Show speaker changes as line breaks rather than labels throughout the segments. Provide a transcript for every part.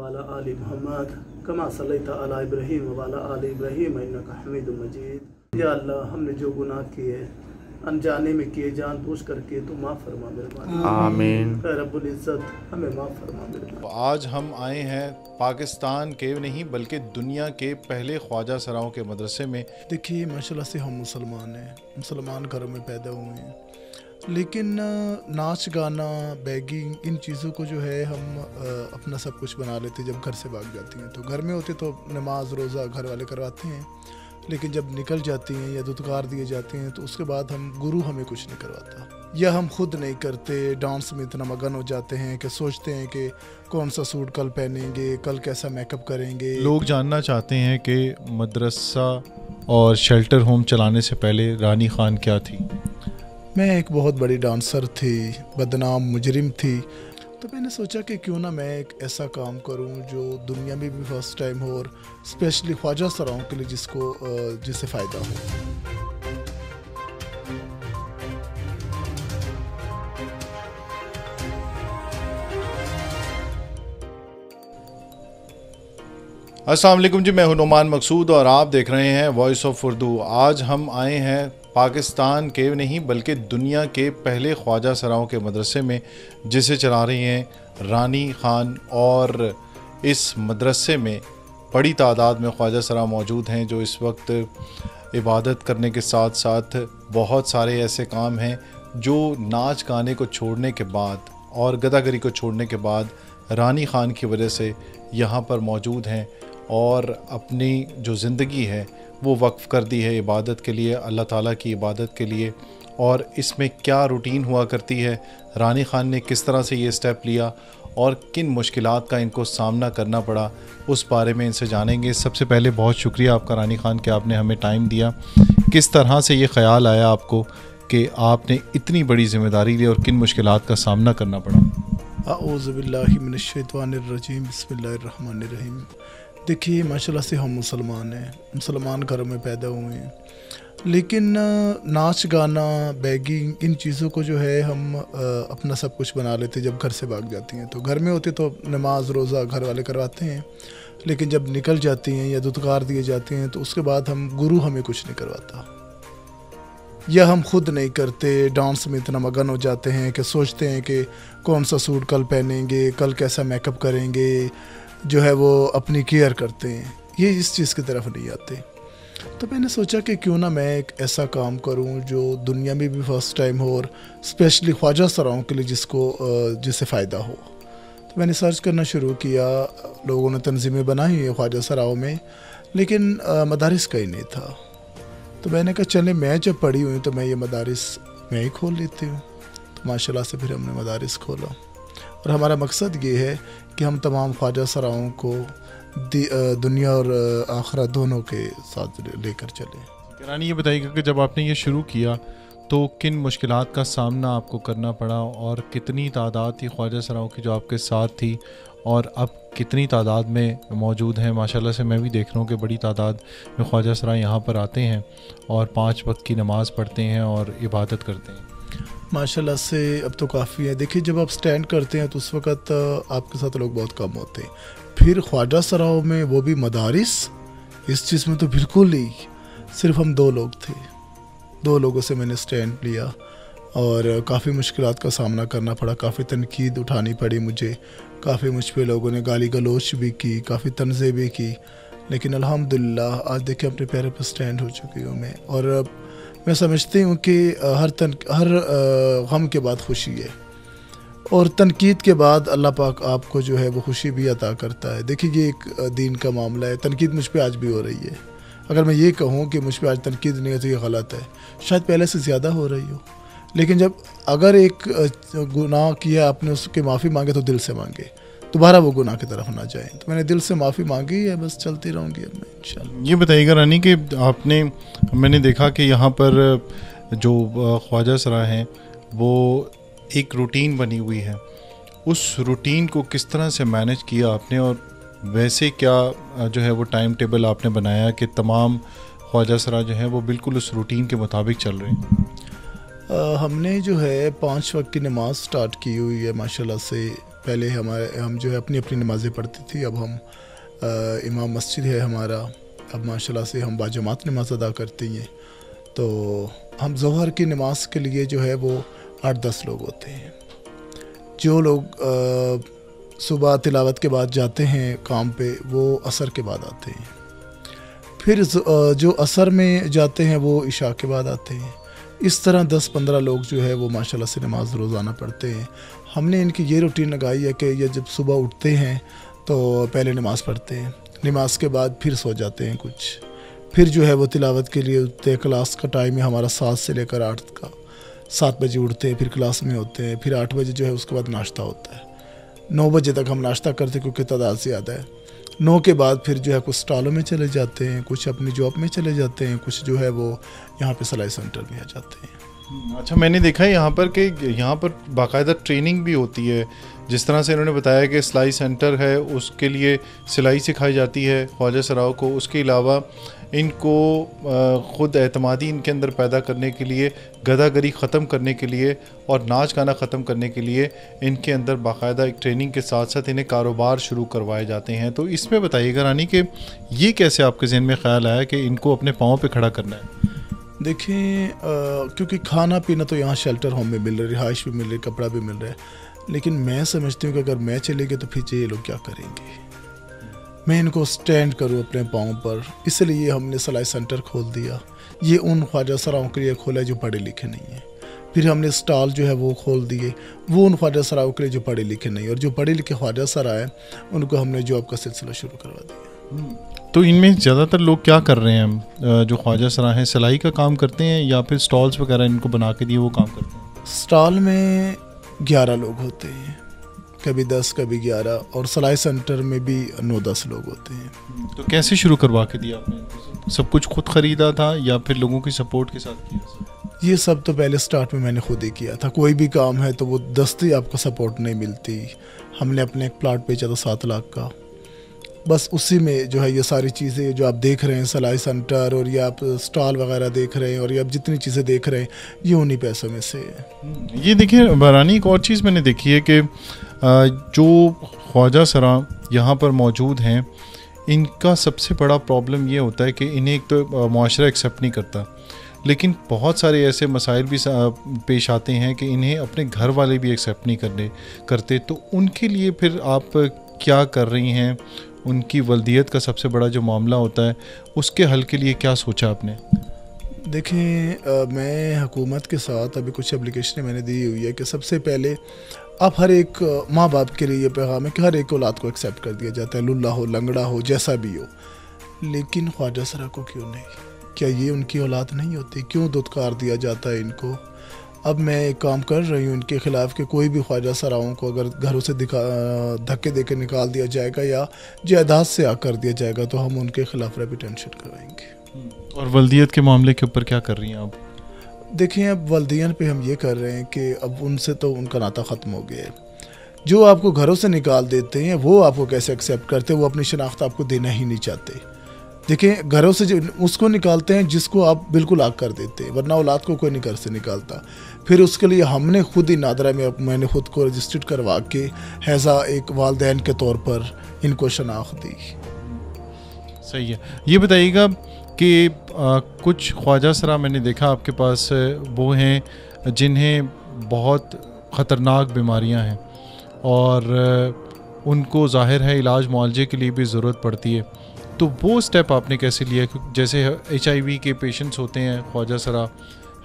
वाला आलि मुहम्मद कमा सल्लैता अला इब्राहीम वाला आलि इब्राहीम इन्नका हमीदुम मजीद। या अल्लाह, हमने जो गुनाह किए अनजाने में किए, जानबूझ करके तो माफ़ फरमा मेरे
आमीन।
रब्बुल इज़्ज़त हमें माफ़ फरमा मेरे।
आज हम आए हैं पाकिस्तान के नहीं बल्कि दुनिया के पहले ख्वाजा सराओं के मदरसे में।
देखिए माशाल्लाह से हम मुसलमान हैं, मुसलमान घरों में पैदा हुए हैं, लेकिन नाच गाना बैगिंग इन चीज़ों को जो है हम अपना सब कुछ बना लेते जब घर से भाग जाती हैं। तो घर में होते तो नमाज रोज़ा घर वाले करवाते हैं, लेकिन जब निकल जाती हैं या दुत्कार दिए जाते हैं तो उसके बाद हम गुरु हमें कुछ नहीं करवाता, या हम खुद नहीं करते। डांस में इतना मगन हो जाते हैं कि सोचते हैं कि कौन सा सूट कल पहनेंगे, कल कैसा मेकअप करेंगे।
लोग जानना चाहते हैं कि मदरसा और शेल्टर होम चलाने से पहले रानी खान क्या थी।
मैं एक बहुत बड़ी डांसर थी, बदनाम मुजरिम थी। तो मैंने सोचा कि क्यों ना मैं एक ऐसा काम करूं जो दुनिया में भी फर्स्ट टाइम हो और स्पेशली ख्वाजा सराओं के लिए जिससे फ़ायदा हो।
अस्सलाम वालेकुम जी, मैं हूं नुमान मकसूद और आप देख रहे हैं वॉइस ऑफ उर्दू। आज हम आए हैं पाकिस्तान के नहीं बल्कि दुनिया के पहले ख्वाजा सराओं के मदरसे में, जिसे चला रही हैं रानी खान। और इस मदरसे में बड़ी तादाद में ख्वाजा सरा मौजूद हैं जो इस वक्त इबादत करने के साथ साथ बहुत सारे ऐसे काम हैं जो नाच गाने को छोड़ने के बाद और गदागरी को छोड़ने के बाद रानी खान की वजह से यहाँ पर मौजूद हैं और अपनी जो ज़िंदगी है वो वक्फ़ कर दी है इबादत के लिए, अल्लाह ताला की इबादत के लिए। और इसमें क्या रूटीन हुआ करती है, रानी खान ने किस तरह से ये स्टेप लिया और किन मुश्किलात का इनको सामना करना पड़ा, उस बारे में इनसे जानेंगे। सबसे पहले बहुत शुक्रिया आपका रानी खान कि आपने हमें टाइम दिया। किस तरह से ये ख़्याल आया आपको कि आपने इतनी बड़ी ज़िम्मेदारी ली और किन मुश्किलात का सामना करना पड़ा।
औज़ु बिल्लाहि मिनश शैतानिर रजीम, बिस्मिल्लाहिर रहमानिर रहीम। देखिए माशाल्लाह से हम मुसलमान हैं, मुसलमान घरों में पैदा हुए हैं, लेकिन नाच गाना बैगिंग इन चीज़ों को जो है हम अपना सब कुछ बना लेते जब घर से भाग जाती हैं। तो घर में होते तो नमाज रोज़ा घर वाले करवाते हैं, लेकिन जब निकल जाती हैं या दुत्कार दिए जाते हैं तो उसके बाद हम गुरु हमें कुछ नहीं करवाता, या हम खुद नहीं करते। डांस में इतना मगन हो जाते हैं कि सोचते हैं कि कौन सा सूट कल पहनेंगे, कल कैसा मेकअप करेंगे, जो है वो अपनी केयर करते हैं, ये इस चीज़ की तरफ नहीं आते। तो मैंने सोचा कि क्यों ना मैं एक ऐसा काम करूं जो दुनिया में भी फर्स्ट टाइम हो और स्पेशली ख्वाजा सराओं के लिए जिससे फ़ायदा हो। तो मैंने सर्च करना शुरू किया, लोगों ने तंजीमें बनाई है ख्वाजा सराओं में, लेकिन मदारिस कहीं नहीं था। तो मैंने कहा चले, मैं जब पढ़ी हुई तो मैं ये मदारिस मैं ही खोल लेती हूँ। तो माशाल्लाह से फिर हमने मदारिस खोला और हमारा मकसद ये है कि हम तमाम ख्वाजा सराओं को दुनिया और आखिरत दोनों के साथ लेकर चले।
रानी ये बताइएगा कि जब आपने ये शुरू किया तो किन मुश्किलात का सामना आपको करना पड़ा और कितनी तादाद थी ख्वाजा सराओं की जो आपके साथ थी, और अब कितनी तादाद में मौजूद हैं। माशाल्लाह से मैं भी देख रहा हूँ कि बड़ी तादाद में ख्वाजा सरा यहाँ पर आते हैं और 5 वक्त की नमाज़ पढ़ते हैं और इबादत करते हैं।
माशाल्लाह से अब तो काफ़ी है। देखिए जब आप स्टैंड करते हैं तो उस वक़्त आपके साथ लोग बहुत कम होते हैं, फिर ख्वाजा सराओं में वो भी मदारिस, इस चीज़ में तो बिल्कुल ही सिर्फ हम 2 लोग थे। 2 लोगों से मैंने स्टैंड लिया और काफ़ी मुश्किलात का सामना करना पड़ा, काफ़ी तनकीद उठानी पड़ी मुझे, काफ़ी मुझ पर लोगों ने गाली गलोच भी की, काफ़ी तंज़े भी की, लेकिन अल्हम्दुलिल्लाह आज देखिए अपने पैरों पर स्टैंड हो चुकी हूँ मैं। और मैं समझती हूँ कि हर गम के बाद खुशी है और तनकीद के बाद अल्लाह पाक आपको जो है वो खुशी भी अता करता है। देखिए ये एक दीन का मामला है, तनकीद मुझ पे आज भी हो रही है। अगर मैं ये कहूँ कि मुझ पे आज तनकीद नहीं है तो ये गलत है, शायद पहले से ज़्यादा हो रही हो, लेकिन जब अगर एक गुनाह किया आपने उसके माफ़ी मांगे तो दिल से मांगे, दोबारा वो गुनाह की तरफ ना जाए। तो मैंने दिल से माफ़ी मांगी है, बस चलती रहूँगी अब मैं इंशाल्लाह।
ये बताइएगा रानी कि मैंने देखा कि यहाँ पर जो ख्वाजा सरा हैं वो एक रूटीन बनी हुई है, उस रूटीन को किस तरह से मैनेज किया आपने, और वैसे क्या जो है वो टाइम टेबल आपने बनाया कि तमाम ख्वाजा सरा जो हैं वो बिल्कुल उस रूटीन के मुताबिक चल रहे हैं?
हमने जो है 5 वक्त की नमाज़ स्टार्ट की हुई है माशाल्लाह से पहले हम जो है अपनी अपनी नमाज़ें पढ़ती थी, अब हम इमाम मस्जिद है हमारा, अब माशाल्लाह से हम बाजमात नमाज अदा करते हैं। तो हम ज़ोहर की नमाज के लिए जो है वो 8-10 लोग होते हैं। जो लोग सुबह तिलावत के बाद जाते हैं काम पे, वो असर के बाद आते हैं। फिर जो असर में जाते हैं वो इशा के बाद आते हैं। इस तरह 10-15 लोग जो है वो माशाल्लाह से नमाज रोज़ाना पढ़ते हैं। हमने इनकी ये रूटीन लगाई है कि ये जब सुबह उठते हैं तो पहले नमाज पढ़ते हैं, नमाज के बाद फिर सो जाते हैं कुछ, फिर जो है वो तिलावत के लिए उठते हैं। क्लास का टाइम है हमारा 7 से लेकर 8 का, 7 बजे उठते हैं, फिर क्लास में होते हैं, फिर 8 बजे जो है उसके बाद नाश्ता होता है। 9 बजे तक हम नाश्ता करते क्योंकि तादाद ज़्यादा है। 9 के बाद फिर जो है कुछ स्टॉलों में चले जाते हैं, कुछ अपनी जॉब में चले जाते हैं, कुछ जो है वो यहाँ पे सिलाई सेंटर में आ जाते हैं।
अच्छा, मैंने देखा है यहाँ पर कि यहाँ पर बाकायदा ट्रेनिंग भी होती है। जिस तरह से इन्होंने बताया कि सिलाई सेंटर है, उसके लिए सिलाई सिखाई जाती है ख्वाजा सराओं को। उसके अलावा इनको ख़ुद एतमादी इनके अंदर पैदा करने के लिए, गदागरी ख़त्म करने के लिए और नाच गाना ख़त्म करने के लिए इनके अंदर बाकायदा एक ट्रेनिंग के साथ साथ इन्हें कारोबार शुरू करवाए जाते हैं। तो इसमें बताइएगा रानी कि ये कैसे आपके जहन में ख़्याल आया कि इनको अपने पाँव पे खड़ा करना है?
देखिए, क्योंकि खाना पीना तो यहाँ शेल्टर होम में मिल रहा है, रिहाइश भी मिल रही है, कपड़ा भी मिल रहा है, लेकिन मैं समझती हूँ कि अगर मैं चले गए तो फिर ये लोग क्या करेंगे। मैं इनको स्टैंड करूँ अपने पाँव पर, इसलिए हमने सिलाई सेंटर खोल दिया। ये उन ख्वाजा सराओं के लिए खोला जो पढ़े लिखे नहीं हैं। फिर हमने स्टॉल जो है वो खोल दिए, वो उन ख्वाजा सराओं के लिए जो पढ़े लिखे नहीं, और जो पढ़े लिखे ख्वाजा सरा है उनको हमने जॉब का सिलसिला शुरू करवा दिया।
तो इनमें ज़्यादातर लोग क्या कर रहे हैं? जो ख्वाजा सरा हैं सिलाई का काम करते हैं या फिर स्टॉल्स वगैरह इनको बना के दिए वो काम करते हैं?
स्टॉल में 11 लोग होते हैं, कभी 10 कभी 11, और सिलाई सेंटर में भी 9-10 लोग होते हैं।
तो कैसे शुरू करवा के दिया आपने? सब कुछ खुद ख़रीदा था या फिर लोगों की सपोर्ट के साथ किया?
ये सब तो पहले स्टार्ट में मैंने खुद ही किया था। कोई भी काम है तो वो दस्ती आपको सपोर्ट नहीं मिलती। हमने अपने एक प्लाट बेचा था 7 लाख का, बस उसी में जो है ये सारी चीज़ें जो आप देख रहे हैं, सिलाई सेंटर और ये आप स्टॉल वगैरह देख रहे हैं और ये आप जितनी चीज़ें देख रहे हैं, ये उन्हीं पैसों में से है।
ये देखिए रानी, एक और चीज़ मैंने देखी है कि जो ख्वाजा सरा यहाँ पर मौजूद हैं, इनका सबसे बड़ा प्रॉब्लम ये होता है कि इन्हें एक तो मुआशरा एक्सेप्ट नहीं करता, लेकिन बहुत सारे ऐसे मसाइल भी पेश आते हैं कि इन्हें अपने घर वाले भी एक्सेप्ट नहीं करते। तो उनके लिए फिर आप क्या कर रही हैं? उनकी वल्दियत का सबसे बड़ा जो मामला होता है, उसके हल के लिए क्या सोचा आपने?
देखिए, मैं हुकूमत के साथ अभी कुछ एप्लीकेशनें मैंने दी हुई है कि सबसे पहले आप हर एक माँ बाप के लिए ये पैगाम है कि हर एक औलाद को एक्सेप्ट कर दिया जाता है, लुल्ला हो, लंगड़ा हो, जैसा भी हो। लेकिन ख्वाजा सरा को क्यों नहीं? क्या ये उनकी औलाद नहीं होती? क्यों दुत्कार दिया जाता है इनको? अब मैं एक काम कर रही हूँ इनके ख़िलाफ़ कि कोई भी ख्वाजा सराओं को अगर घरों से धक्के देकर निकाल दिया जाएगा या जायदाद से आकर दिया जाएगा तो हम उनके ख़िलाफ़ रेपिटेंशन करवाएंगे।
और वल्दियत के मामले के ऊपर क्या कर रही हैं आप?
देखिए, अब वल्दियन पे हम ये कर रहे हैं कि अब उनसे तो उनका नाता ख़त्म हो गया है। जो आपको घरों से निकाल देते हैं वो आपको कैसे एक्सेप्ट करते हैं? वो अपनी शनाख्त आपको देना ही नहीं चाहते। देखिए, घरों से जो उसको निकालते हैं जिसको आप बिल्कुल आग कर देते हैं, वरना औलाद को कोई नहीं घर से निकालता। फिर उसके लिए हमने खुद ही नादरा में मैंने खुद को रजिस्टर्ड करवा के हैज़ा एक वालदैन के तौर पर इनको शनाख्त दी।
सही है। ये बताइएगा कि कुछ ख्वाजा सरा मैंने देखा आपके पास वो हैं जिन्हें बहुत ख़तरनाक बीमारियां हैं और उनको ज़ाहिर है इलाज मुआलजे के लिए भी ज़रूरत पड़ती है। तो वो स्टेप आपने कैसे लिया? जैसे HIV के पेशेंट्स होते हैं ख्वाजा सरा,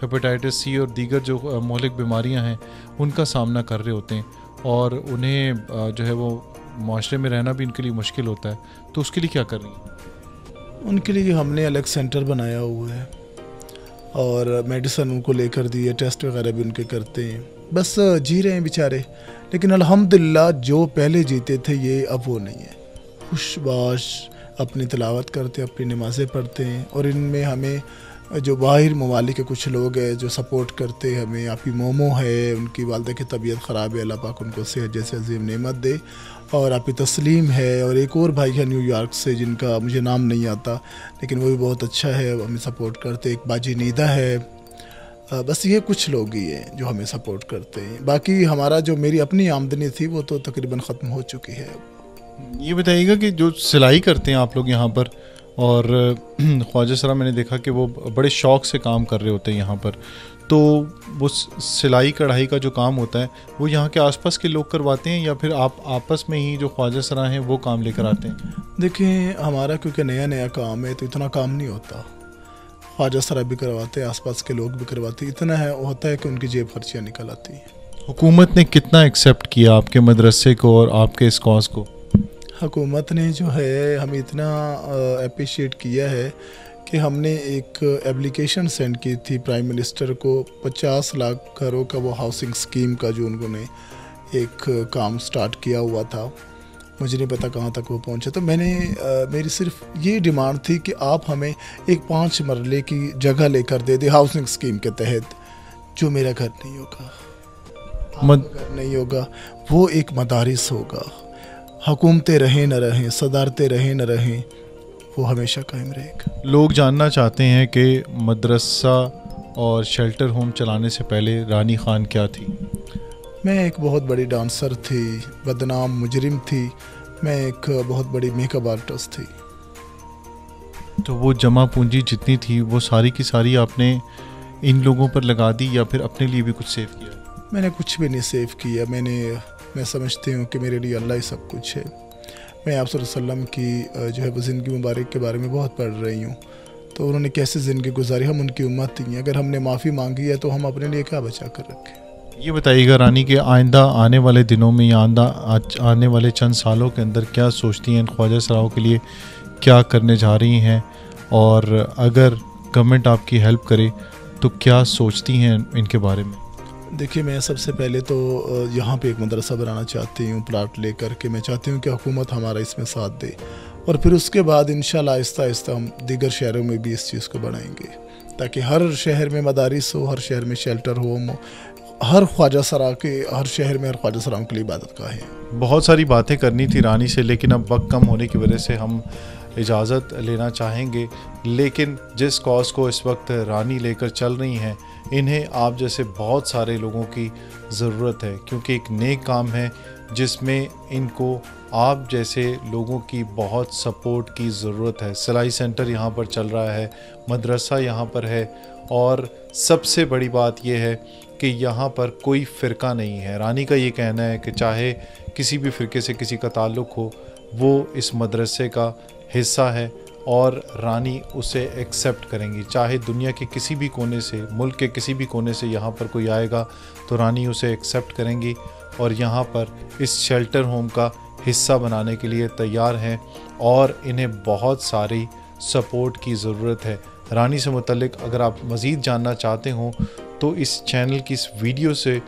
हेपेटाइटिस C और दीगर जो मौलिक बीमारियां हैं उनका सामना कर रहे होते हैं और उन्हें जो है वो माशरे में रहना भी इनके लिए मुश्किल होता है। तो उसके लिए क्या कर रही हैं?
उनके लिए हमने अलग सेंटर बनाया हुआ है और मेडिसिन उनको लेकर दी है, टेस्ट वगैरह भी उनके करते हैं। बस जी रहे हैं बेचारे, लेकिन अल्हम्दुलिल्लाह जो पहले जीते थे ये अब वो नहीं है। खुशबाश अपनी तिलावत करते हैं, अपनी नमाज़ें पढ़ते हैं और इनमें हमें जो बाहर ममालिक के कुछ लोग हैं जो सपोर्ट करते हैं हमें। आपकी मोमो है, उनकी वालदा की तबीयत ख़राब है, अल्लाह पाक उनको सेहत जैसे अजीम नेमत दे। और आपकी तस्लीम है और एक और भाई है न्यूयॉर्क से जिनका मुझे नाम नहीं आता लेकिन वो भी बहुत अच्छा है, हमें सपोर्ट करते। एक बाजी नीदा है, बस ये कुछ लोग ही हैं जो हमें सपोर्ट करते हैं। बाकी हमारा जो मेरी अपनी आमदनी थी वो तो तकरीबन ख़त्म हो चुकी है।
ये बताइएगा कि जो सिलाई करते हैं आप लोग यहाँ पर, और ख्वाजा सरा मैंने देखा कि वो बड़े शौक़ से काम कर रहे होते हैं यहाँ पर, तो वो सिलाई कढ़ाई का जो काम होता है वो यहाँ के आसपास के लोग करवाते हैं या फिर आप आपस में ही जो ख्वाजा सरा हैं वो काम लेकर आते हैं?
देखिए, हमारा क्योंकि नया नया काम है तो इतना काम नहीं होता। ख्वाजा सरा भी करवाते हैं, आसपास के लोग भी करवाते हैं। इतना है होता है कि उनकी जेब खर्चियाँ निकल आती हैं।
हुकूमत ने कितना एक्सेप्ट किया आपके मदरसे को और आपके इस कॉज को?
हुकूमत ने जो है हमें इतना अप्रिशिएट किया है कि हमने एक एप्लीकेशन सेंड की थी प्राइम मिनिस्टर को। 50 लाख घरों का वो हाउसिंग स्कीम का जो उन्होंने एक काम स्टार्ट किया हुआ था, मुझे नहीं पता कहाँ तक वो पहुँचे। तो मेरी सिर्फ ये डिमांड थी कि आप हमें एक 5 मरले की जगह लेकर दे दे हाउसिंग स्कीम के तहत। जो मेरा घर नहीं होगा, घर नहीं होगा, वो एक मदारिस होगा। हुकूमतें रहें न रहें, सदारतें रहें न रहें, वो हमेशा कायम रहेगा।
लोग जानना चाहते हैं कि मदरसा और शेल्टर होम चलाने से पहले रानी खान क्या थी?
मैं एक बहुत बड़ी डांसर थी, बदनाम मुजरिम थी। मैं एक बहुत बड़ी मेकअप आर्टिस्ट थी।
तो वो जमा पूंजी जितनी थी वो सारी की सारी आपने इन लोगों पर लगा दी या फिर अपने लिए भी कुछ सेव किया?
मैंने कुछ भी नहीं सेव किया। मैं समझती हूँ कि मेरे लिए अल्लाह ही सब कुछ है। मैं आप सल्लल्लाहु अलैहि वसल्लम की जो है वो ज़िंदगी मुबारक के बारे में बहुत पढ़ रही हूँ, तो उन्होंने कैसे ज़िंदगी गुजारी, हम उनकी उम्मत ही हैं। अगर हमने माफ़ी मांगी है तो हम अपने लिए क्या बचा कर रखें?
ये बताइएगा रानी के आइंदा आने वाले दिनों में या आने वाले चंद सालों के अंदर क्या सोचती हैं, ख्वाजा सराओं के लिए क्या करने जा रही हैं, और अगर गवर्नमेंट आपकी हेल्प करे तो क्या सोचती हैं इनके बारे में?
देखिए, मैं सबसे पहले तो यहाँ पे एक मदरसा बनाना चाहती हूँ प्लाट लेकर के। मैं चाहती हूँ कि हुकूमत हमारा इसमें साथ दे, और फिर उसके बाद इंशाल्लाह आहिस्ता आहिस्ता हम दीगर शहरों में भी इस चीज़ को बढ़ाएंगे, ताकि हर शहर में मदारिस हो, हर शहर में शेल्टर होम हो, हर ख्वाजा सरा के हर शहर में हर ख्वाजा सराओं के लिए इबादत गाह है।
बहुत सारी बातें करनी थी रानी से, लेकिन अब वक्त कम होने की वजह से हम इजाज़त लेना चाहेंगे। लेकिन जिस कॉज को इस वक्त रानी लेकर चल रही हैं, इन्हें आप जैसे बहुत सारे लोगों की ज़रूरत है, क्योंकि एक नेक काम है जिसमें इनको आप जैसे लोगों की बहुत सपोर्ट की ज़रूरत है। सिलाई सेंटर यहाँ पर चल रहा है, मदरसा यहाँ पर है, और सबसे बड़ी बात यह है कि यहाँ पर कोई फ़िरका नहीं है। रानी का ये कहना है कि चाहे किसी भी फ़िरके से किसी का ताल्लुक़ हो, वो इस मदरसे का हिस्सा है और रानी उसे एक्सेप्ट करेंगी। चाहे दुनिया के किसी भी कोने से, मुल्क के किसी भी कोने से यहाँ पर कोई आएगा तो रानी उसे एक्सेप्ट करेंगी और यहाँ पर इस शेल्टर होम का हिस्सा बनाने के लिए तैयार हैं, और इन्हें बहुत सारी सपोर्ट की ज़रूरत है। रानी से मुतल्लिक अगर आप मज़ीद जानना चाहते हो तो इस चैनल की इस वीडियो से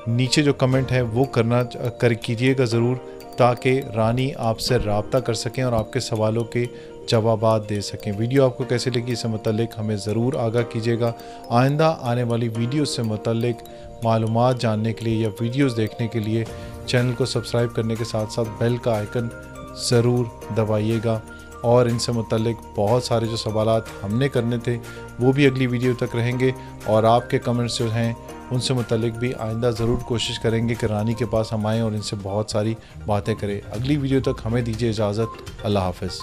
नीचे जो कमेंट है वो कीजिएगा ज़रूर, ताकि रानी आपसे रब्ता कर सकें और आपके सवालों के जवाबात दे सकें। वीडियो आपको कैसे लगी इससे मुतल्लिक हमें ज़रूर आगाह कीजिएगा। आइंदा आने वाली वीडियो से मुतल्लिक मालूमात जानने के लिए या वीडियोस देखने के लिए चैनल को सब्सक्राइब करने के साथ साथ बेल का आइकन ज़रूर दबाइएगा। और इनसे मुतल्लिक बहुत सारे जो सवालात हमने करने थे वो भी अगली वीडियो तक रहेंगे, और आपके कमेंट्स जो हैं उनसे मुतल्लिक भी आइंदा ज़रूर कोशिश करेंगे कि रानी के पास हम आएँ और इनसे बहुत सारी बातें करें। अगली वीडियो तक हमें दीजिए इजाज़त। अल्लाह हाफ़िज़।